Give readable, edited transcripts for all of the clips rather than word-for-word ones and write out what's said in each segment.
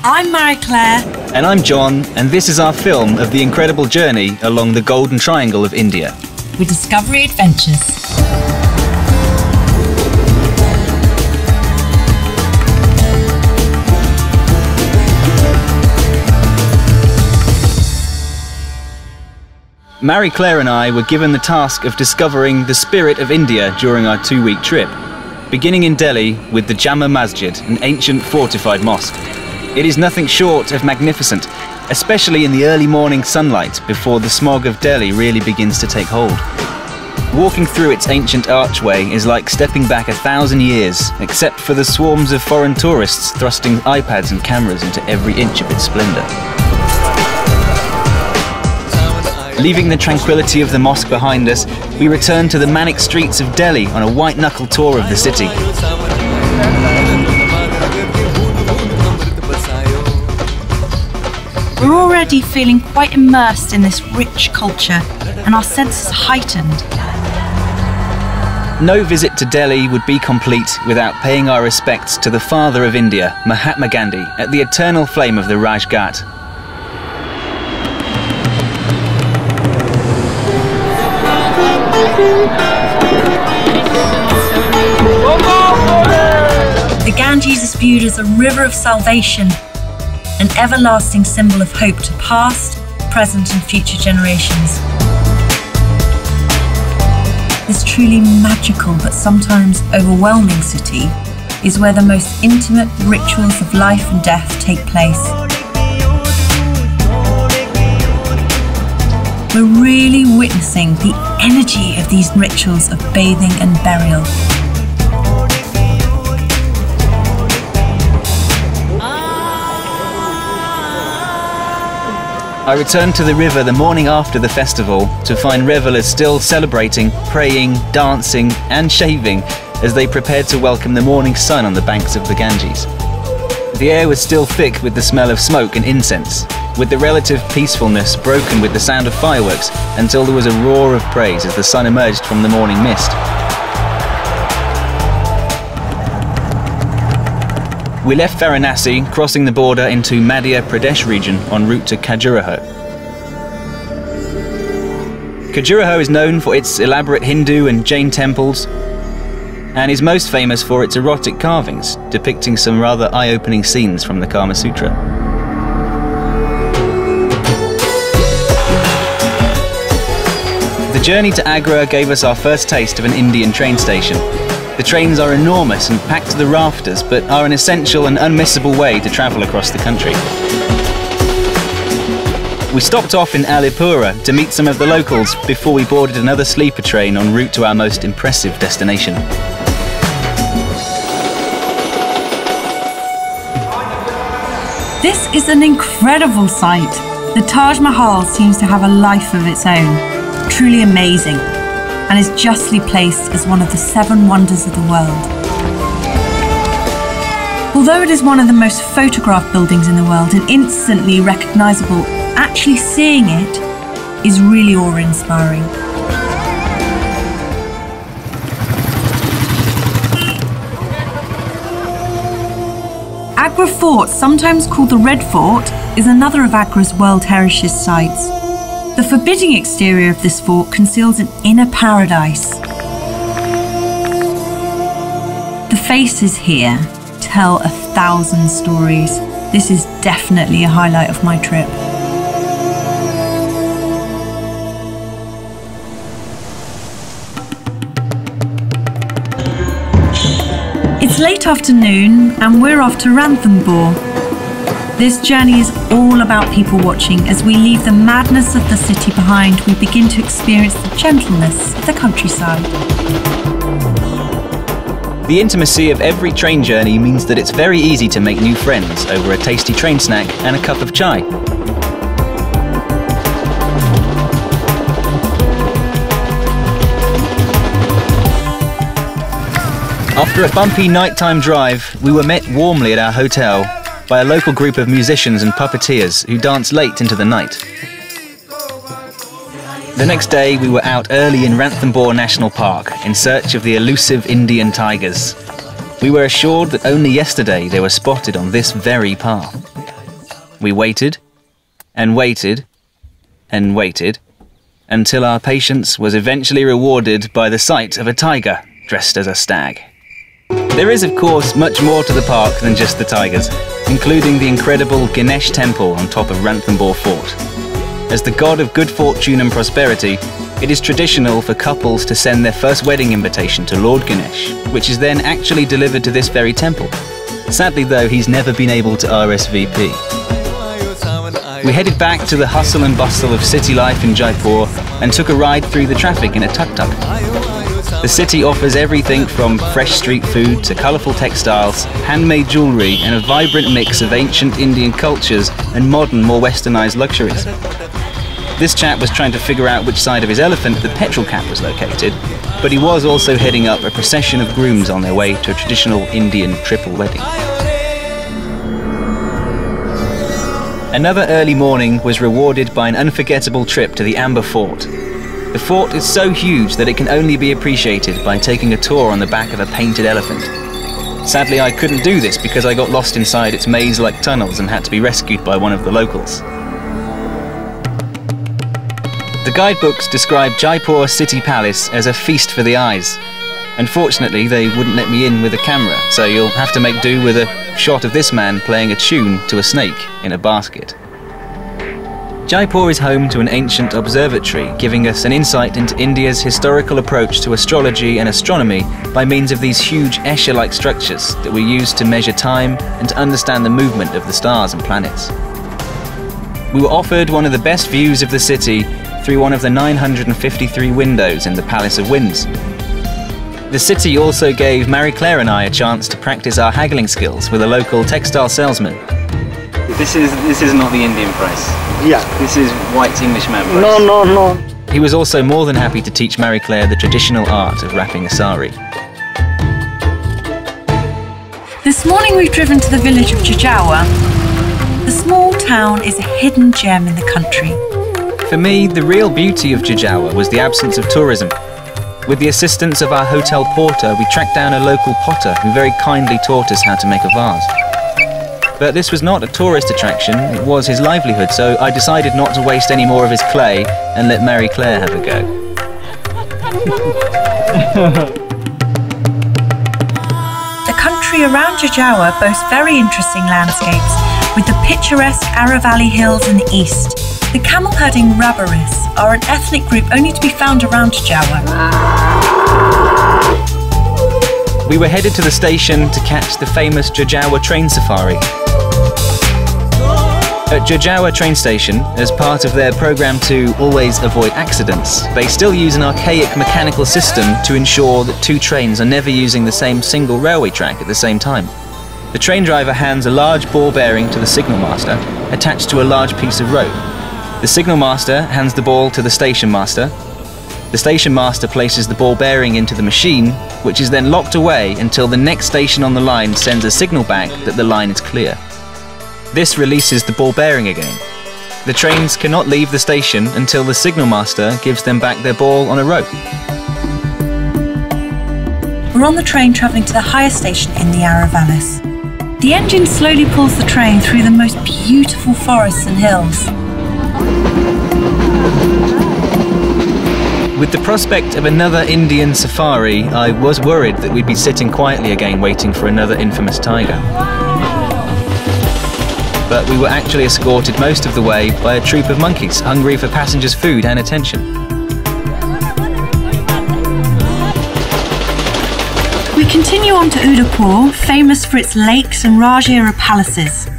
I'm Marie-Claire. And I'm John, and this is our film of the incredible journey along the Golden Triangle of India. With Discovery Adventures. Marie-Claire and I were given the task of discovering the spirit of India during our 2-week trip, beginning in Delhi with the Jama Masjid, an ancient fortified mosque. It is nothing short of magnificent, especially in the early morning sunlight before the smog of Delhi really begins to take hold. Walking through its ancient archway is like stepping back 1,000 years, except for the swarms of foreign tourists thrusting iPads and cameras into every inch of its splendour. Leaving the tranquility of the mosque behind us, we return to the manic streets of Delhi on a white-knuckle tour of the city. We're already feeling quite immersed in this rich culture, and our senses are heightened. No visit to Delhi would be complete without paying our respects to the father of India, Mahatma Gandhi, at the eternal flame of the Raj Ghat. The Ganges is viewed as a river of salvation, an everlasting symbol of hope to past, present and future generations. This truly magical but sometimes overwhelming city is where the most intimate rituals of life and death take place. We're really witnessing the energy of these rituals of bathing and burial. I returned to the river the morning after the festival to find revellers still celebrating, praying, dancing and shaving as they prepared to welcome the morning sun on the banks of the Ganges. The air was still thick with the smell of smoke and incense, with the relative peacefulness broken with the sound of fireworks until there was a roar of praise as the sun emerged from the morning mist. We left Varanasi, crossing the border into Madhya Pradesh region en route to Khajuraho. Khajuraho is known for its elaborate Hindu and Jain temples and is most famous for its erotic carvings, depicting some rather eye-opening scenes from the Kama Sutra. The journey to Agra gave us our first taste of an Indian train station. The trains are enormous and packed to the rafters, but are an essential and unmissable way to travel across the country. We stopped off in Alipura to meet some of the locals before we boarded another sleeper train en route to our most impressive destination. This is an incredible sight. The Taj Mahal seems to have a life of its own. Truly amazing, and is justly placed as one of the 7 wonders of the world. Although it is one of the most photographed buildings in the world and instantly recognisable, actually seeing it is really awe-inspiring. Agra Fort, sometimes called the Red Fort, is another of Agra's World Heritage Sites. The forbidding exterior of this fort conceals an inner paradise. The faces here tell 1,000 stories. This is definitely a highlight of my trip. It's late afternoon and we're off to Ranthambore. This journey is all about people watching. As we leave the madness of the city behind, we begin to experience the gentleness of the countryside. The intimacy of every train journey means that it's very easy to make new friends over a tasty train snack and a cup of chai. After a bumpy nighttime drive, we were met warmly at our hotel by a local group of musicians and puppeteers who danced late into the night. The next day we were out early in Ranthambore National Park in search of the elusive Indian tigers. We were assured that only yesterday they were spotted on this very path. We waited, and waited, and waited, until our patience was eventually rewarded by the sight of a tiger dressed as a stag. There is, of course, much more to the park than just the tigers, including the incredible Ganesh temple on top of Ranthambore Fort. As the god of good fortune and prosperity, it is traditional for couples to send their first wedding invitation to Lord Ganesh, which is then actually delivered to this very temple. Sadly though, he's never been able to RSVP. We headed back to the hustle and bustle of city life in Jaipur and took a ride through the traffic in a tuk-tuk. The city offers everything from fresh street food to colourful textiles, handmade jewellery and a vibrant mix of ancient Indian cultures and modern, more westernised luxuries. This chap was trying to figure out which side of his elephant the petrol cap was located, but he was also heading up a procession of grooms on their way to a traditional Indian triple wedding. Another early morning was rewarded by an unforgettable trip to the Amber Fort. The fort is so huge that it can only be appreciated by taking a tour on the back of a painted elephant. Sadly, I couldn't do this because I got lost inside its maze-like tunnels and had to be rescued by one of the locals. The guidebooks describe Jaipur City Palace as a feast for the eyes. Unfortunately, they wouldn't let me in with a camera, so you'll have to make do with a shot of this man playing a tune to a snake in a basket. Jaipur is home to an ancient observatory, giving us an insight into India's historical approach to astrology and astronomy by means of these huge Escher-like structures that we use to measure time and to understand the movement of the stars and planets. We were offered one of the best views of the city through one of the 953 windows in the Palace of Winds. The city also gave Marie-Claire and I a chance to practice our haggling skills with a local textile salesman. This is not the Indian price. Yeah. This is white Englishman price. No. He was also more than happy to teach Marie-Claire the traditional art of wrapping a sari. This morning we've driven to the village of Khajuraho. The small town is a hidden gem in the country. For me, the real beauty of Khajuraho was the absence of tourism. With the assistance of our hotel porter, we tracked down a local potter who very kindly taught us how to make a vase. But this was not a tourist attraction, it was his livelihood, so I decided not to waste any more of his clay and let Marie-Claire have a go. The country around Khajuraho boasts very interesting landscapes, with the picturesque Aravalli Hills in the east. The camel-herding Rabbaris are an ethnic group only to be found around Khajuraho. We were headed to the station to catch the famous Khajuraho train safari. At Khajuraho train station, as part of their program to always avoid accidents, they still use an archaic mechanical system to ensure that two trains are never using the same single railway track at the same time. The train driver hands a large ball bearing to the signal master, attached to a large piece of rope. The signal master hands the ball to the station master. The station master places the ball bearing into the machine, which is then locked away until the next station on the line sends a signal back that the line is clear. This releases the ball bearing again. The trains cannot leave the station until the signal master gives them back their ball on a rope. We're on the train travelling to the highest station in the Aravallis. The engine slowly pulls the train through the most beautiful forests and hills. With the prospect of another Indian safari, I was worried that we'd be sitting quietly again waiting for another infamous tiger. But we were actually escorted most of the way by a troop of monkeys, hungry for passengers' food and attention. We continue on to Udaipur, famous for its lakes and Raj-era palaces.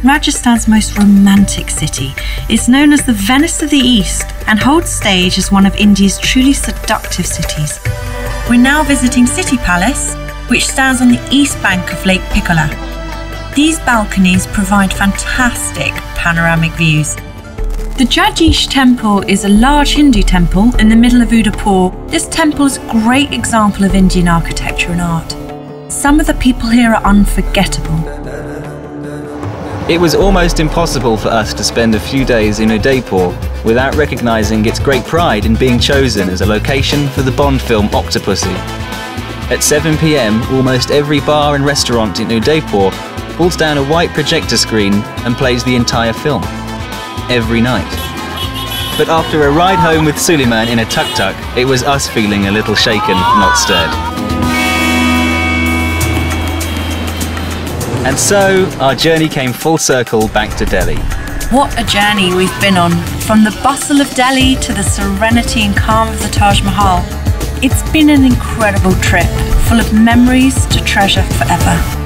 Rajasthan's most romantic city. It's known as the Venice of the East and holds stage as one of India's truly seductive cities. We're now visiting City Palace, which stands on the east bank of Lake Piccola. These balconies provide fantastic panoramic views. The Jajish Temple is a large Hindu temple in the middle of Udaipur. This temple is a great example of Indian architecture and art. Some of the people here are unforgettable. It was almost impossible for us to spend a few days in Udaipur without recognising its great pride in being chosen as a location for the Bond film Octopussy. At 7 p.m, almost every bar and restaurant in Udaipur pulls down a white projector screen and plays the entire film. Every night. But after a ride home with Suleiman in a tuk-tuk, it was us feeling a little shaken, not stirred. And so, our journey came full circle back to Delhi. What a journey we've been on, from the bustle of Delhi to the serenity and calm of the Taj Mahal. It's been an incredible trip, full of memories to treasure forever.